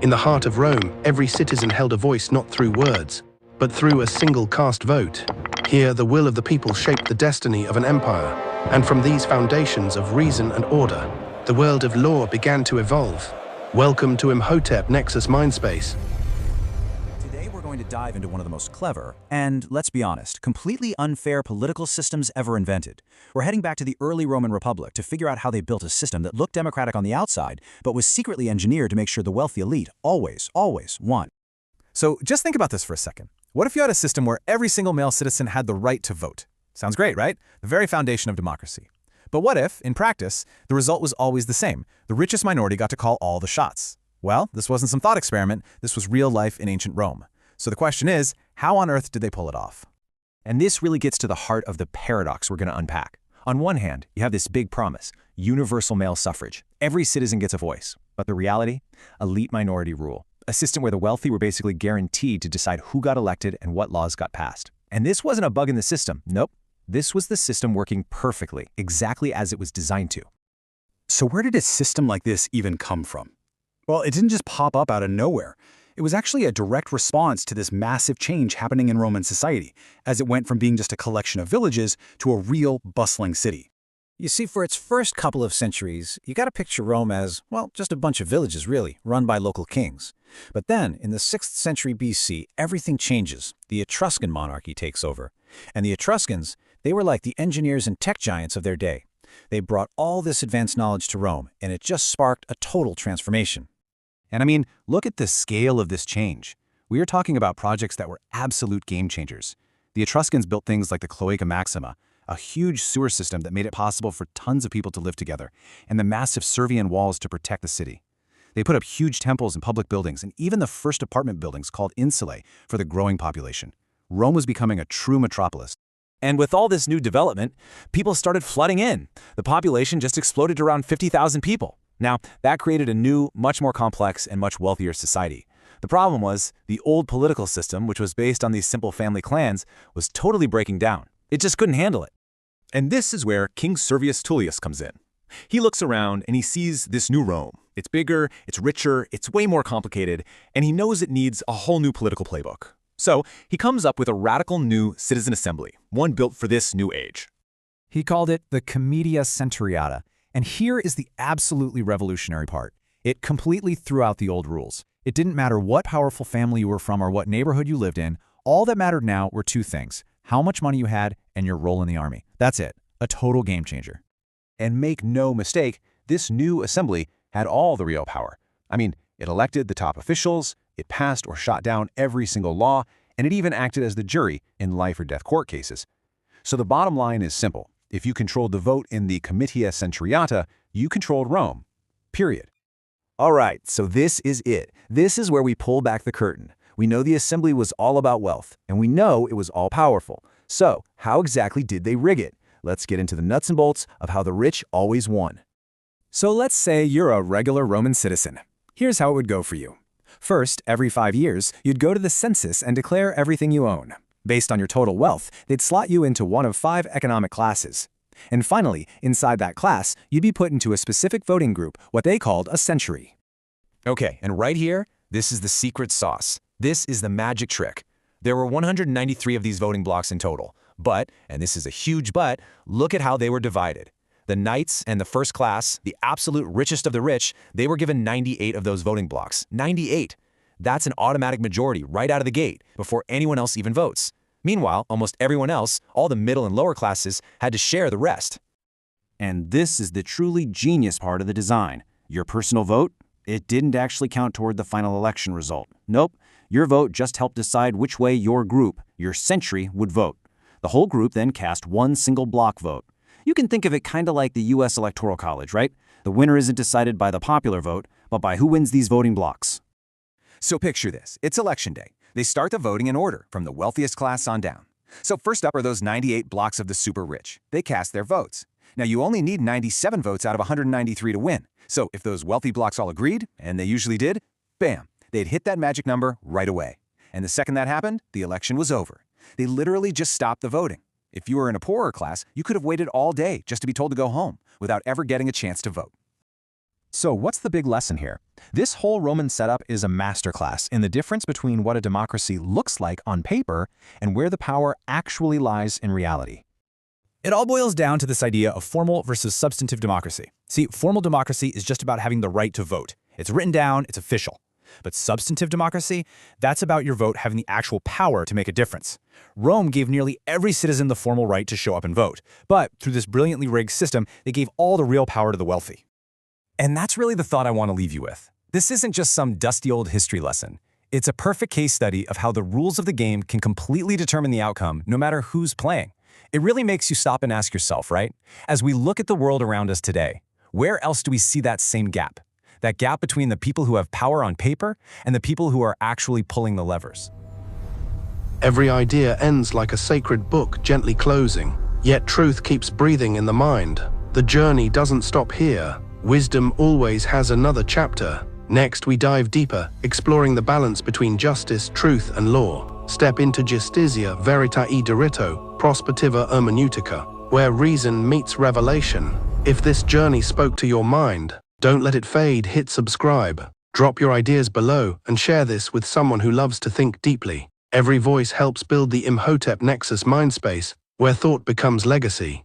In the heart of Rome, every citizen held a voice not through words, but through a single cast vote. Here, the will of the people shaped the destiny of an empire, and from these foundations of reason and order, the world of law began to evolve. Welcome to Imhotep Nexus Mindspace. Today we're going to dive into one of the most clever, and let's be honest, completely unfair political systems ever invented. We're heading back to the early Roman Republic to figure out how they built a system that looked democratic on the outside, but was secretly engineered to make sure the wealthy elite always won. So just think about this for a second. What if you had a system where every single male citizen had the right to vote? Sounds great, right? The very foundation of democracy. But what if, in practice, the result was always the same? The richest minority got to call all the shots. Well, this wasn't some thought experiment, this was real life in ancient Rome. So the question is, how on earth did they pull it off? And this really gets to the heart of the paradox we're going to unpack. On one hand, you have this big promise, universal male suffrage. Every citizen gets a voice. But the reality? Elite minority rule. A system where the wealthy were basically guaranteed to decide who got elected and what laws got passed. And this wasn't a bug in the system. Nope. This was the system working perfectly, exactly as it was designed to. So where did a system like this even come from? Well, it didn't just pop up out of nowhere. It was actually a direct response to this massive change happening in Roman society, as it went from being just a collection of villages to a real, bustling city. You see, for its first couple of centuries, you got to picture Rome as, well, just a bunch of villages, really, run by local kings. But then, in the 6th century BC, everything changes. The Etruscan monarchy takes over. And the Etruscans, they were like the engineers and tech giants of their day. They brought all this advanced knowledge to Rome, and it just sparked a total transformation. And I mean, look at the scale of this change. We are talking about projects that were absolute game changers. The Etruscans built things like the Cloaca Maxima, a huge sewer system that made it possible for tons of people to live together, and the massive Servian walls to protect the city. They put up huge temples and public buildings, and even the first apartment buildings called insulae for the growing population. Rome was becoming a true metropolis. And with all this new development, people started flooding in. The population just exploded to around 50,000 people. Now, that created a new, much more complex and much wealthier society. The problem was, the old political system, which was based on these simple family clans, was totally breaking down. It just couldn't handle it. And this is where King Servius Tullius comes in. He looks around and he sees this new Rome. It's bigger, it's richer, it's way more complicated, and he knows it needs a whole new political playbook. So he comes up with a radical new citizen assembly, one built for this new age. He called it the Comitia Centuriata. And here is the absolutely revolutionary part. It completely threw out the old rules. It didn't matter what powerful family you were from or what neighborhood you lived in. All that mattered now were two things: how much money you had and your role in the army. That's it. A total game changer. And make no mistake, this new assembly had all the real power. I mean, it elected the top officials, it passed or shot down every single law, and it even acted as the jury in life or death court cases. So the bottom line is simple. If you controlled the vote in the Comitia Centuriata, you controlled Rome. Period. All right, so this is it. This is where we pull back the curtain. We know the assembly was all about wealth, and we know it was all powerful. So, how exactly did they rig it? Let's get into the nuts and bolts of how the rich always won. So let's say you're a regular Roman citizen. Here's how it would go for you. First, every 5 years, you'd go to the census and declare everything you own. Based on your total wealth, they'd slot you into one of 5 economic classes. And finally, inside that class, you'd be put into a specific voting group, what they called a century. Okay, and right here, this is the secret sauce. This is the magic trick. There were 193 of these voting blocks in total. But, and this is a huge but, look at how they were divided. The knights and the first class, the absolute richest of the rich, they were given 98 of those voting blocks. 98! That's an automatic majority right out of the gate, before anyone else even votes. Meanwhile, almost everyone else, all the middle and lower classes, had to share the rest. And this is the truly genius part of the design. Your personal vote? It didn't actually count toward the final election result. Nope, your vote just helped decide which way your group, your century, would vote. The whole group then cast one single block vote. You can think of it kind of like the US Electoral College, right? The winner isn't decided by the popular vote, but by who wins these voting blocks. So picture this. It's election day. They start the voting in order, from the wealthiest class on down. So first up are those 98 blocks of the super rich. They cast their votes. Now you only need 97 votes out of 193 to win. So if those wealthy blocks all agreed, and they usually did, bam, they'd hit that magic number right away. And the second that happened, the election was over. They literally just stopped the voting. If you were in a poorer class, you could have waited all day just to be told to go home, without ever getting a chance to vote. So what's the big lesson here? This whole Roman setup is a masterclass in the difference between what a democracy looks like on paper and where the power actually lies in reality. It all boils down to this idea of formal versus substantive democracy. See, formal democracy is just about having the right to vote. It's written down, it's official. But substantive democracy, that's about your vote having the actual power to make a difference. Rome gave nearly every citizen the formal right to show up and vote. But through this brilliantly rigged system, they gave all the real power to the wealthy. And that's really the thought I want to leave you with. This isn't just some dusty old history lesson. It's a perfect case study of how the rules of the game can completely determine the outcome, no matter who's playing. It really makes you stop and ask yourself, right? As we look at the world around us today, where else do we see that same gap? That gap between the people who have power on paper and the people who are actually pulling the levers. Every idea ends like a sacred book gently closing, yet truth keeps breathing in the mind. The journey doesn't stop here. Wisdom always has another chapter. Next, we dive deeper, exploring the balance between justice, truth, and law. Step into Justitia Veritae Diritto, Prospectiva Hermeneutica, where reason meets revelation. If this journey spoke to your mind, don't let it fade. Hit subscribe. Drop your ideas below and share this with someone who loves to think deeply. Every voice helps build the Imhotep Nexus Mindspace, where thought becomes legacy.